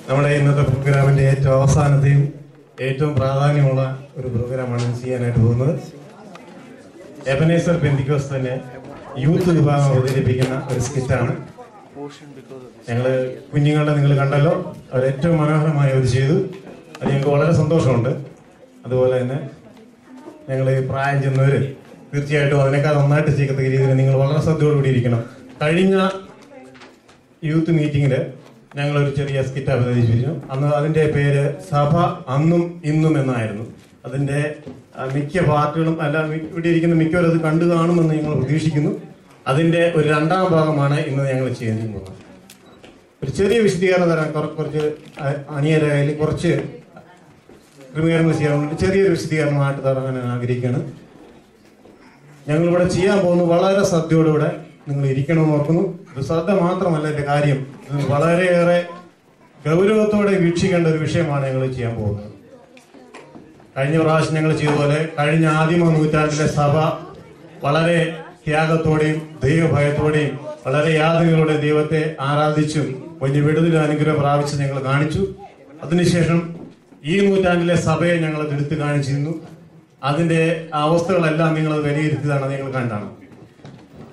നമ്മുടെ ഇന്നത്തെ പ്രോഗ്രാമിന്റെ ഏറ്റവും അവസാനത്തെയും ഏറ്റവും പ്രാധാന്യമുള്ള ഒരു പ്രോഗ്രാമാണ് ചെയ്യാനായിട്ട് പോകുന്നത്. എബനേസർ പെന്തിക്കോസ് തന്നെ യൂത്ത് വിഭാഗം അവതരിപ്പിക്കുന്ന ഒരു സ്കിറ്റാണ്. ഞങ്ങള് കുഞ്ഞുങ്ങളുടെ നിങ്ങൾ കണ്ടല്ലോ, അവർ ഏറ്റവും മനോഹരമായി അവർ ചെയ്തു. അത് ഞങ്ങൾക്ക് വളരെ സന്തോഷമുണ്ട്. അതുപോലെ തന്നെ ഞങ്ങൾ പ്രായം ചെന്നവര് തീർച്ചയായിട്ടും അതിനേക്കാൾ നന്നായിട്ട് ചെയ്യത്തക്ക രീതിയിൽ നിങ്ങൾ വളരെ ശ്രദ്ധയോടുകൂടി ഇരിക്കണം. കഴിഞ്ഞ യൂത്ത് മീറ്റിങ്ങില് ഞങ്ങളൊരു ചെറിയ സ്കിറ്റ് അവതരിപ്പിച്ചു. അന്ന് അതിന്റെ പേര് സഭ അന്നും ഇന്നും എന്നായിരുന്നു. അതിന്റെ മിക്ക പാർട്ടുകളും അല്ല ഇവിടെ ഇരിക്കുന്ന മിക്കവരും അത് കണ്ടു കാണുമെന്ന് ഞങ്ങൾ പ്രതീക്ഷിക്കുന്നു. അതിന്റെ ഒരു രണ്ടാം ഭാഗമാണ് ഇന്ന് ഞങ്ങൾ ചെയ്യാൻ പോകുന്നത്. ഒരു ചെറിയ വിശദീകരണം തരാൻ കുറച്ച് അണിയരായാലും കുറച്ച് ക്രമീകരണങ്ങൾ ചെയ്യാറുണ്ട്. ചെറിയൊരു വിശദീകരണമായിട്ട് തരാൻ ഞാൻ ആഗ്രഹിക്കുകയാണ്. ഞങ്ങളിവിടെ ചെയ്യാൻ പോകുന്നത് വളരെ ശ്രദ്ധയോടുകൂടെ നിങ്ങൾ ഇരിക്കണമെന്ന് ഓർക്കുന്നു. ഇത് ശ്രദ്ധ മാത്രമല്ല എന്റെ കാര്യം, വളരെയേറെ ഗൗരവത്തോടെ വീക്ഷിക്കേണ്ട ഒരു വിഷയമാണ് ഞങ്ങൾ ചെയ്യാൻ പോകുന്നത്. കഴിഞ്ഞ പ്രാവശ്യം ഞങ്ങൾ ചെയ്തതുപോലെ കഴിഞ്ഞ ആദിമ നൂറ്റാണ്ടിലെ സഭ വളരെ ത്യാഗത്തോടെയും ദൈവഭയത്തോടെയും വളരെ യാതനകളോടെ ദൈവത്തെ ആരാധിച്ചും വലിയ വിടുതലും അനുഗ്രഹം പ്രാപിച്ച് ഞങ്ങൾ കാണിച്ചു. അതിനുശേഷം ഈ നൂറ്റാണ്ടിലെ സഭയെ ഞങ്ങൾ എടുത്തു കാണിച്ചിരുന്നു. അതിന്റെ അവസ്ഥകളെല്ലാം നിങ്ങളത് വിലയിരുത്തിയതാണ്, നിങ്ങൾ കണ്ടാണ്.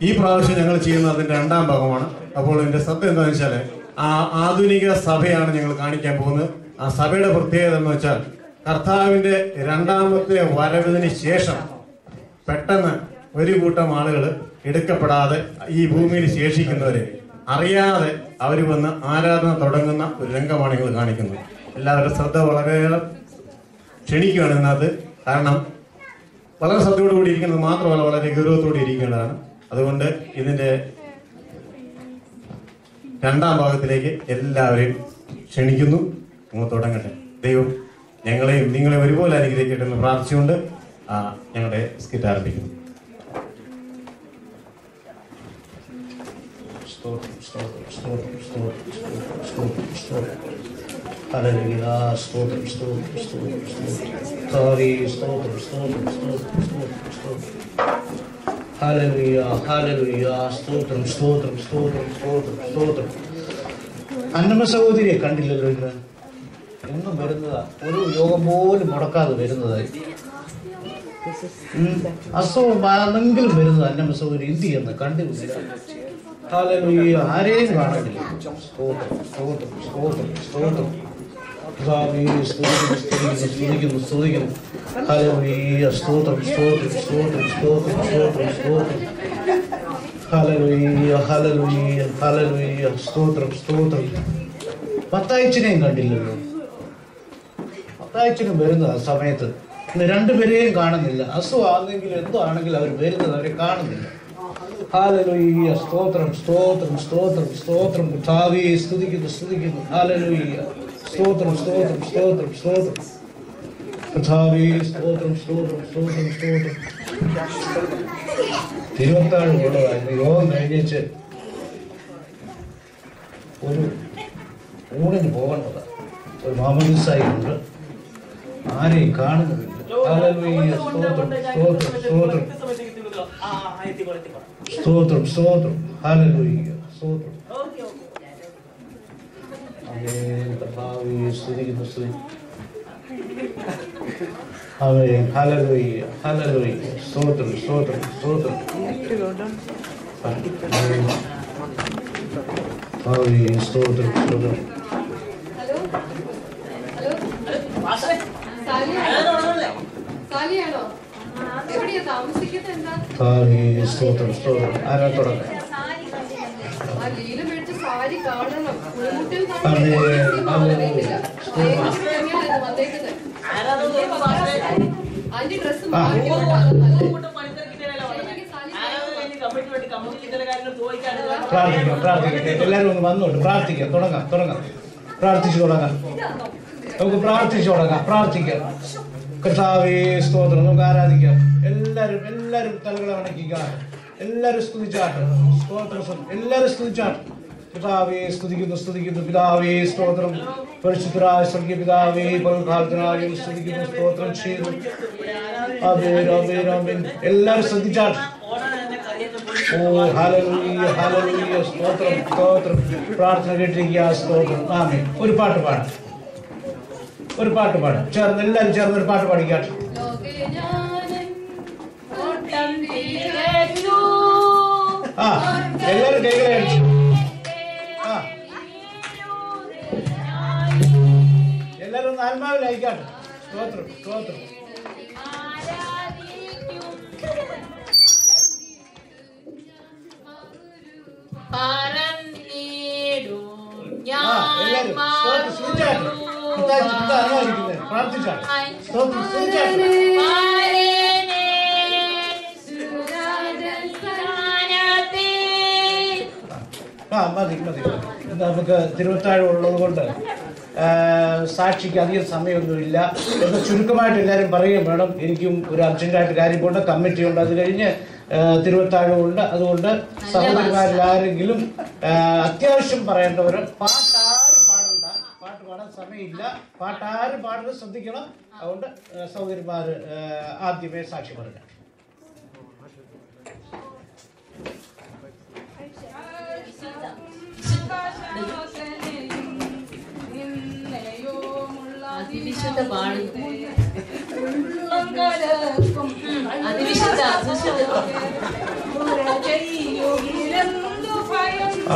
ഈ പ്രാവശ്യം ഞങ്ങൾ ചെയ്യുന്നത് അതിന്റെ രണ്ടാം ഭാഗമാണ്. അപ്പോൾ എന്റെ ശ്രദ്ധ എന്താണെന്ന് വെച്ചാൽ ആ ആധുനിക സഭയാണ് ഞങ്ങൾ കാണിക്കാൻ പോകുന്നത്. ആ സഭയുടെ പ്രത്യേകത എന്ന് വെച്ചാൽ കർത്താവിന്റെ രണ്ടാമത്തെ വരവിന് ശേഷം പെട്ടെന്ന് ഒരു കൂട്ടം ആളുകൾ എടുക്കപ്പെടാതെ ഈ ഭൂമിയിൽ ശേഷിക്കുന്നവരെ അറിയാതെ അവർ വന്ന് ആരാധന തുടങ്ങുന്ന ഒരു രംഗമാണ് ഞങ്ങൾ കാണിക്കുന്നത്. എല്ലാവരുടെ ശ്രദ്ധ വളരെയേറെ ക്ഷണിക്കുകയാണ് ഇതിനകത്ത്. കാരണം വളരെ ശ്രദ്ധയോടുകൂടി ഇരിക്കുന്നത് മാത്രമല്ല, വളരെ ഗൗരവത്തോടെ ഇരിക്കേണ്ടതാണ്. അതുകൊണ്ട് ഇതിന്റെ രണ്ടാം ഭാഗത്തിലേക്ക് എല്ലാവരെയും ക്ഷണിക്കുന്നു. നമ്മൾ തുടങ്ങട്ടെ. ദൈവം ഞങ്ങളെയും നിങ്ങളെ ഒരുപോലെ അനുഗ്രഹിക്കട്ടെ എന്ന് പ്രാർത്ഥിച്ചുകൊണ്ട് ഞങ്ങളുടെ സ്കിറ്റ് ആരംഭിക്കുന്നു. അന്നമ സഹോദരിയെ കണ്ടില്ലല്ലോ ഇന്ന്. എന്നും വരുന്നതാ, ഒരു യോഗം പോലും മുടക്കാതെ വരുന്നതായി. അസുഖമാണെങ്കിലും വരുന്നത് അന്നമ സഹോദരി എന്ത് ചെയ്യുന്ന കണ്ടില്ല. ഹല്ലേലൂയ, ആരെയും കാണുന്നില്ല. സ്തോത്രം സ്തോത്രം സ്തോത്രം സ്തോത്രം. സ്തുതിക്കുന്നു. ഹല്ലേലൂയ, സ്തോത്രം സ്തോത്രം സ്തോത്രം സ്തോത്രം സ്തോത്രം സ്തോത്രം. ഹല്ലേലൂയ ഹല്ലേലൂയ ഹല്ലേലൂയ, സ്തോത്രം സ്തോത്രം. മത്തായിച്ചിനെയും കണ്ടില്ലല്ലോ. മത്തായിച്ചിനും വരുന്നത് ആ സമയത്ത്. ഇന്ന് രണ്ടുപേരെയും കാണുന്നില്ല. അസുഖമാണെങ്കിലും എന്തോ ആണെങ്കിലും അവർ വരുന്നത്, അവരെ കാണുന്നില്ല. ഹല്ലേലൂയ, സ്തോത്രം സ്തോത്രം സ്തോത്രം സ്തോത്രം. കർത്താവേ സ്തുതിക്കുന്നു. ഹല്ലേലൂയ, സ്തോത്രം സ്തോത്രം സ്തോത്രം സ്തോത്രം. കർത്താവേ സ്തോത്രം സ്തോത്രം സ്തോത്രം സ്തോത്രം. തിരുവത്താഴ് ഉള്ളതായിരുന്നു. യോഗം കഴിഞ്ഞിട്ട് ഒരു ഊണിന് പോകേണ്ടതാണ്. ഒരു മാമോദിസായുണ്ട്, ആരെയും കാണുന്നില്ല. ഹല്ലേലൂയ, സ്തോത്രം സ്തോത്രം സ്തോത്രം സ്തോത്രം സ്തോത്രം. ഹല്ലേലൂയ, സ്തോത്രം. കർത്താവേ സ്തുതിക്കുന്നു. ആമേൻ. ഹല്ലേലൂയ ഹല്ലേലൂയ, സ്തോത്രം സ്തോത്രം സ്തോത്രം. ആമേൻ, സ്തോത്രം സ്തോത്രം. സ്തോത്രം സ്തോത്രം. ആരാ തുടങ്ങാം? എല്ലാരും ഒന്ന് വന്നോട്ട് പ്രാർത്ഥിക്കാം. തുടങ്ങാം. പ്രാർത്ഥിച്ചു തുടങ്ങാം. നമുക്ക് പ്രാർത്ഥിച്ചു തുടങ്ങാം. പ്രാർത്ഥിക്കാം. കർത്താവേ സ്തോത്രം. നമുക്ക് ആരാധിക്കാം. എല്ലാരും തലകളെ വണക്കിക്കുക. എല്ലാരും സ്തുതിച്ചാട്ട്. സ്തോത്രം. എല്ലാരും സ്തുതിച്ചാട്ട്. പിതാവേ സ്തുതിക്കുന്നു. പിതാവേ സ്തോത്രം. പരിശുദ്ധരായ സ്വർഗീയ പിതാവേ, പൽകാലത്തിനായും സ്തുതിക്കുന്നു, സ്തോത്രം ചെയ്യുന്നു. ആമേൻ. എല്ലാരും ശ്രദ്ധിച്ചാട്ട്. ഓ ഹല്ലേലൂയ ഹല്ലേലൂയ സ്തോത്രം സ്തോത്രം. പ്രാർത്ഥന കേട്ടിരിക്കുക. സ്തോത്രം. ആമേൻ. ഒരു പാട്ട് പാടാം. ചേർന്ന് എല്ലാവരും ചേർന്ന് ഒരു പാട്ട് പാടിക്കാട്ടെ. എല്ലാവരും കൈകളെ അടിച്ചു. എല്ലാവരും ഒന്ന് ആത്മാവിൽ അയക്കാട്ടെ. സ്തോത്രം സ്തോത്രം. മതി മതി. നമുക്ക് തിരുവത്താഴം ഉള്ളത് കൊണ്ട് സാക്ഷിക്ക് അധികം സമയമൊന്നുമില്ല എന്ന് ചുരുക്കമായിട്ട് എല്ലാവരും പറയുകയും വേണം. എനിക്കും ഒരു അർജന്റായിട്ട് കാര്യമുണ്ട്, കമ്മിറ്റിയുണ്ട്, അത് കഴിഞ്ഞ് തിരുവത്താഴമുണ്ട്. അതുകൊണ്ട് സഹോദരിമാരിൽ ആരെങ്കിലും അത്യാവശ്യം പറയേണ്ടവർ പാട്ടാരും പാടണ്ട, പാട്ട് പാടാൻ സമയമില്ല, പാട്ടാരും പാടുന്നത് ശ്രദ്ധിക്കണം. അതുകൊണ്ട് സഹോദരിമാർ ആദ്യമേ സാക്ഷി പറയാം. അതിവിശുദ്ധ പാടുന്നു.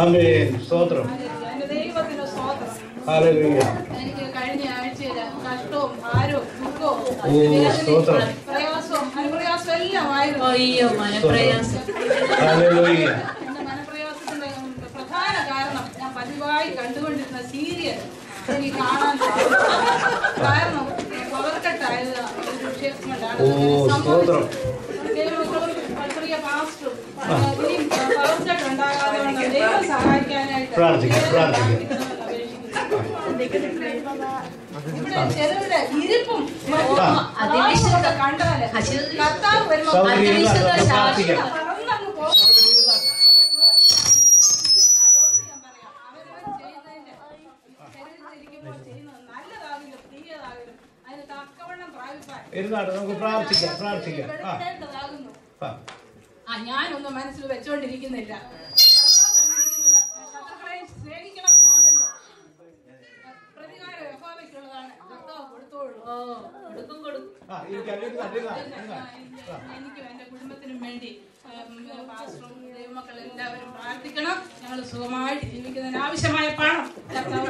ആമേൻ. സ്തോത്രം. ഹല്ലേലൂയ. എനിക്ക് കഴിഞ്ഞ ആഴ്ചയില് കഷ്ടവും ഭാരവും ദുഃഖവും പ്രയാസവും മനപ്രയാസവും എല്ലാം ആയിരുന്നു. അയ്യോ മനപ്രയാസം. ഹല്ലേലൂയ. എന്റെ മനപ്രയാസത്തിന്റെ പ്രധാന കാരണം ഞാൻ പതിവായി കണ്ടുകൊണ്ടിരുന്ന സീരിയൽ എനിക്ക് കാണാൻ സാധിക്കും. കാരണം പവർക്കട്ടായത് ഒരു ക്ഷേത്രമാണ്. ചെറിയ പാസ്റ്ററും ഇനിയും പവർക്കട്ട് ഉണ്ടാകാതെ ദൈവം സഹായിക്കാനായിട്ട് ഇവിടെ ചെറുവിടെ ഇരിപ്പും കണ്ടാല് കർത്താവ് വരുമ്പോ നമുക്ക് പ്രാർത്ഥിക്കാം. ഞാനൊന്നും മനസ്സിൽ വെച്ചോണ്ടിരിക്കുന്നില്ല. ശത്രുക്കളെ സ്നേഹിക്കണമെന്നാണല്ലോ. പ്രതികാരം യഹോവയ്ക്കുള്ളതാണ്. കർത്താവ് കൊടുത്തോളൂ. എനിക്കും എന്റെ കുടുംബത്തിനും വേണ്ടി പാസ്റ്ററും ദൈവമക്കൾ എല്ലാവരും പ്രാർത്ഥിക്കണം. ഞങ്ങൾ സുഖമായിട്ട് ജീവിക്കുന്നതിന് ആവശ്യമായ പണം കർത്താവ്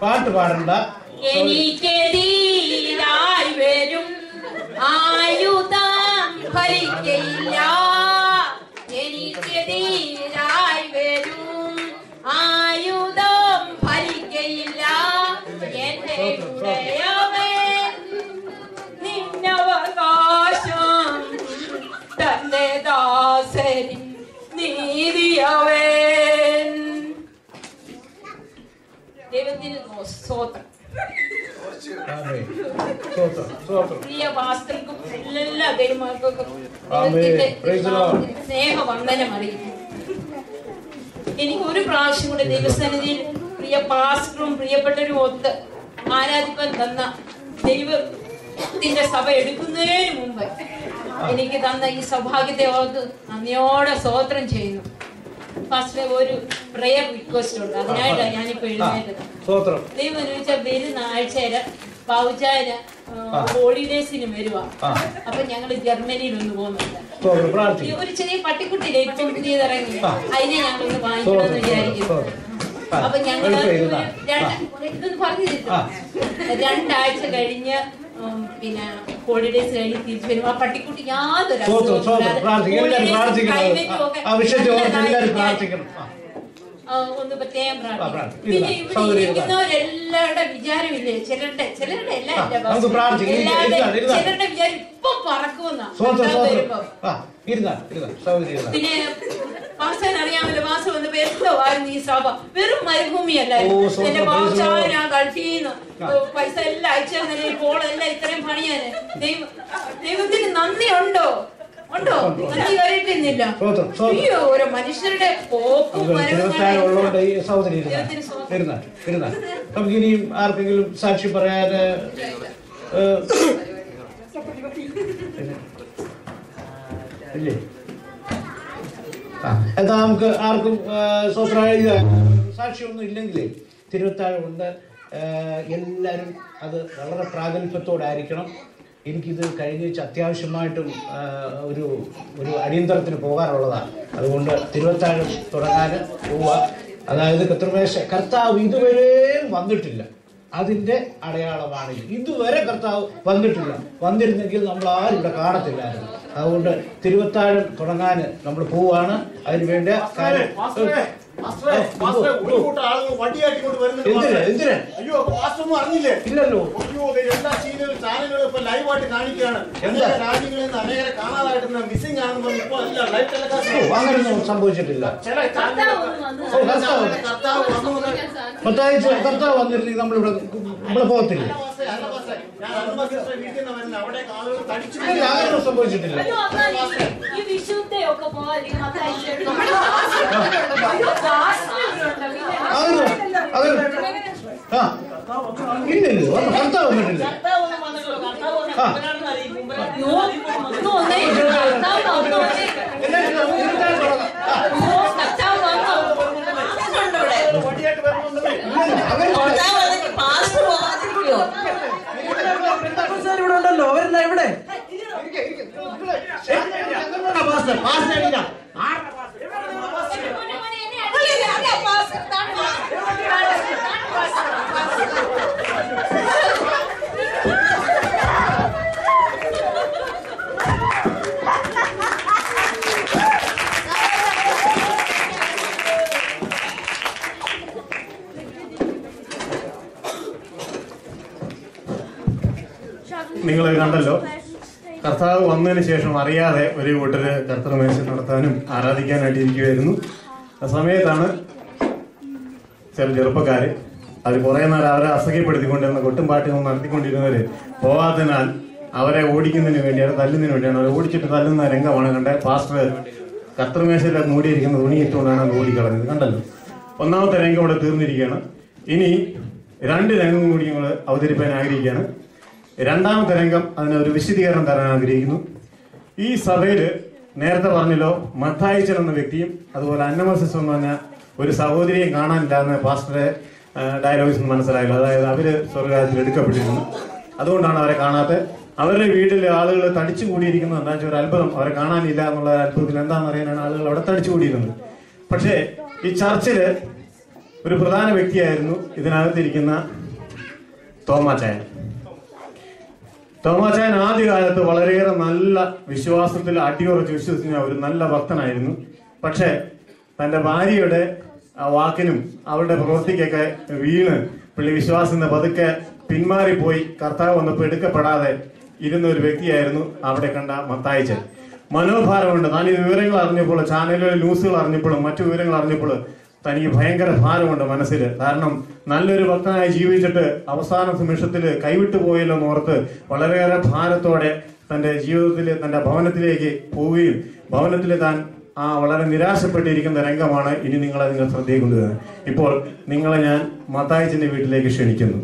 പാട്ട് പാടണ്ട. എനിക്കെതിരായി വരും ആയുധം ഫലിക്കയില്ല. എനിക്കെതിരായി വരും ആയുധം ഫലിക്കയില്ല. എന്റെ ഉടയവൻ നിന്നവകാശം തന്റെ ദാസരി നീതിയവൻ. ദൈവത്തിന് സ്തോത്രം. പ്രിയ പാസ്റ്റർക്കും എല്ലാ ദൈവമാർക്കും സ്നേഹവന്ദനം അറിയിക്കുന്നു. എനിക്ക് ഒരു പ്രാവശ്യം കൂടെ ദൈവസന്നിധിയിൽ പ്രിയ പാസ്റ്ററും പ്രിയപ്പെട്ടവരും ഒത്ത് ആരാധിക്കാൻ തന്ന ദൈവത്തിന്റെ സഭ എടുക്കുന്നതിന് മുമ്പ് എനിക്ക് തന്ന ഈ സൗഭാഗ്യത്തെ ഓർത്ത് നന്ദിയോടെ സ്തോത്രം ചെയ്യുന്നു. ഫസ്റ്റ് ഒരു പ്രയർ റിക്വസ്റ്റ് ഉണ്ട്, അതിനായിട്ടാണ് ഞാനിപ്പോ എഴുന്നേറ്റത്. ദൈവം ചോദിച്ചാൽ വരുന്ന ആഴ്ചയില് പൗചാര ഹോളിഡേസിന് വരുവാ. അപ്പൊ ഞങ്ങള് ജർമ്മനിയിൽ ഒന്ന് പോകുന്നുണ്ട്. ഒരു ചെറിയ പട്ടിക്കുട്ടിയിലെ ഇപ്പം പുതിയതിറങ്ങി, അതിനെ ഞങ്ങളൊന്ന് വാങ്ങിക്കണമെന്ന് വിചാരിക്കുന്നു. അപ്പൊ ഞങ്ങള് ഇതൊന്ന് പറഞ്ഞു തരുന്നു. 2 ആഴ്ച കഴിഞ്ഞ് പിന്നെ ഹോളിഡേസ് കഴിഞ്ഞ് തിരിച്ചു വരും. ആ പട്ടിക്കുട്ടി യാതൊരു ഒന്ന് പ്രത്യേകം പ്രാർത്ഥിക്കും. പിന്നെ ഇവിടെ ഇരിക്കുന്നവരെല്ലാവരുടെ വിചാരമില്ലേ, ചിലരുടെ വിചാരം ഇപ്പൊ പറക്കുമെന്നാ. പിന്നെ വാസൻ അറിയാമല്ലോ, വാസം വന്ന് എന്തോവായിരുന്നു ഈ സഭ, വെറും മരുഭൂമിയല്ലായിരുന്നു. എന്റെ വാച്ചാൻ ആ ഗൾഫീന്ന് പൈസ എല്ലാം അയച്ചു തന്നെ പോളെല്ലാം ഇത്രയും പണിയാന്. ദൈവത്തിന് നന്ദി ഉണ്ടോ? നന്ദി കയറിയിട്ടില്ല. അയ്യോ, ഓരോ മനുഷ്യരുടെ പോക്കും നമുക്ക് ഇനിയും ആർക്കെങ്കിലും സാക്ഷി പറയാൻ ഇല്ലേ? എന്താ നമുക്ക് ആർക്കും സാക്ഷിയൊന്നും ഇല്ലെങ്കിലേ തിരുവത്താഴമുണ്ട്. എല്ലാവരും അത് വളരെ പ്രാഗൽഭ്യത്തോടെ ആയിരിക്കണം. എനിക്കിത് കഴിഞ്ഞ അത്യാവശ്യമായിട്ടും ഒരു അടിയന്തരത്തിന് പോകാനുള്ളതാണ്. അതുകൊണ്ട് തിരുവത്താഴം തുടങ്ങാൻ പോവുക. അതായത് കർത്താവ് ഇതുവരെ വന്നിട്ടില്ല, അതിൻ്റെ അടയാളമാണ്. ഇതുവരെ കർത്താവ് വന്നിട്ടില്ല. വന്നിരുന്നെങ്കിൽ നമ്മൾ ആരും ഇവിടെ കാണത്തില്ലായിരുന്നു. അതുകൊണ്ട് തിരുവത്താഴം തുടങ്ങാൻ നമ്മൾ പോവാണ്. അതിന് വേണ്ട കാര്യം ഇല്ലല്ലോ. അങ്ങനെയൊന്നും സംഭവിച്ചിട്ടില്ല. കർത്താവ് വന്നിരുന്നെങ്കിൽ നമ്മളിവിടെ പോകത്തില്ല. അങ്ങനെയൊന്നും സംഭവിച്ചിട്ടില്ല. ഇല്ലല്ലോ, കർത്താവ് വന്നിട്ടില്ല. ഇവിടെ ഉണ്ടല്ലോ, അവരെന്താ ഇവിടെ? നിങ്ങൾ കണ്ടല്ലോ, കർത്താവ് വന്നതിന് ശേഷം അറിയാതെ ഒരു കൂട്ടര് കർത്തൃമേശ നടത്താനും ആരാധിക്കാനായിട്ട് ഇരിക്കുമായിരുന്നു. ആ സമയത്താണ് ചെറുപ്പക്കാര് അത് കുറെ നേരം അവരെ അസഹ്യപ്പെടുത്തിക്കൊണ്ടിരുന്ന കൊട്ടും പാട്ടും നടത്തിക്കൊണ്ടിരുന്നവര് പോകാത്തതിനാൽ അവരെ ഓടിക്കുന്നതിന് വേണ്ടിയാണ്, തല്ലുന്നതിന് വേണ്ടിയാണ്. അവരെ ഓടിച്ചിട്ട് തല്ലുന്ന രംഗമാണ് കണ്ടത്. പാസ്റ്റർ കർത്തൃമേശയിലെ മൂടിയിരിക്കുന്ന തുണിയിട്ടുകൊണ്ടാണ് അത് ഓടിക്കളഞ്ഞത്. കണ്ടല്ലോ, ഒന്നാമത്തെ രംഗം ഇവിടെ തീർന്നിരിക്കുകയാണ്. ഇനി 2 രംഗം കൂടി ഞങ്ങൾ അവതരിപ്പാൻ ആഗ്രഹിക്കുകയാണ്. രണ്ടാമത്തെ രംഗം അതിന് ഒരു വിശദീകരണം തരാൻ ആഗ്രഹിക്കുന്നു. ഈ സഭയില് നേരത്തെ പറഞ്ഞല്ലോ, മത്തായിച്ചൻ എന്ന വ്യക്തിയും അതുപോലെ അന്നമസിസ് എന്ന് പറഞ്ഞ ഒരു സഹോദരിയെ കാണാനില്ല എന്ന് പാസ്റ്ററെ ഡയലോഗ്സ് മനസ്സിലായല്ലോ. അതായത് അവര് സ്വർഗ്ഗത്തിൽ എടുക്കപ്പെട്ടിരുന്നു, അതുകൊണ്ടാണ് അവരെ കാണാത്ത. അവരുടെ വീട്ടിലെ ആളുകൾ തടിച്ചു കൂടിയിരിക്കുന്നത് എന്താ വെച്ചാൽ ഒരു അത്ഭുതം, അവരെ കാണാനില്ല എന്നുള്ള അത്ഭുതത്തിൽ എന്താണെന്ന് അറിയാനാണ് ആളുകൾ അവിടെ തടിച്ചു കൂടിയിരുന്നത്. പക്ഷേ ഈ ചർച്ചില് ഒരു പ്രധാന വ്യക്തിയായിരുന്നു ഇതിനകത്തിരിക്കുന്ന തോമാച്ചായൻ. തോമാച്ചായൻ ആദ്യകാലത്ത് വളരെയേറെ നല്ല വിശ്വാസത്തിൽ അടിയുറച്ച് വിശ്വസിക്കുന്ന ഒരു നല്ല ഭക്തനായിരുന്നു. പക്ഷെ തന്റെ ഭാര്യയുടെ ആ വാക്കിനും അവരുടെ പ്രവൃത്തിക്കൊക്കെ വീണ് പുള്ളി വിശ്വാസത്തിന് പതുക്കെ പിന്മാറിപ്പോയി. കർത്താവ് വന്നപ്പോൾ എടുക്കപ്പെടാതെ ഇരുന്ന ഒരു വ്യക്തിയായിരുന്നു അവിടെ കണ്ട മത്തായിച്ചൻ. മനോഭാരമുണ്ട്. താൻ ഈ വിവരങ്ങൾ അറിഞ്ഞപ്പോൾ, ചാനലുകളിൽ ന്യൂസുകൾ അറിഞ്ഞപ്പോഴും മറ്റു വിവരങ്ങൾ അറിഞ്ഞപ്പോൾ തനിക്ക് ഭയങ്കര ഭാരമുണ്ട് മനസ്സിൽ. കാരണം നല്ലൊരു ഭക്തനായി ജീവിച്ചിട്ട് അവസാന നിമിഷത്തിൽ കൈവിട്ടു പോയല്ലോ എന്നോർത്ത് വളരെയേറെ ഭാരത്തോടെ തന്റെ ജീവിതത്തിൽ തന്റെ ഭവനത്തിലേക്ക് പോവുകയും ഭവനത്തിൽ താൻ വളരെ നിരാശപ്പെട്ടിരിക്കുന്ന രംഗമാണ് ഇനി നിങ്ങൾ അതിന്റെ ശ്രദ്ധയിൽ കൊണ്ടുവരുന്നത്. ഇപ്പോൾ നിങ്ങളെ ഞാൻ മത്തായിച്ചന്റെ വീട്ടിലേക്ക് ക്ഷണിക്കുന്നു.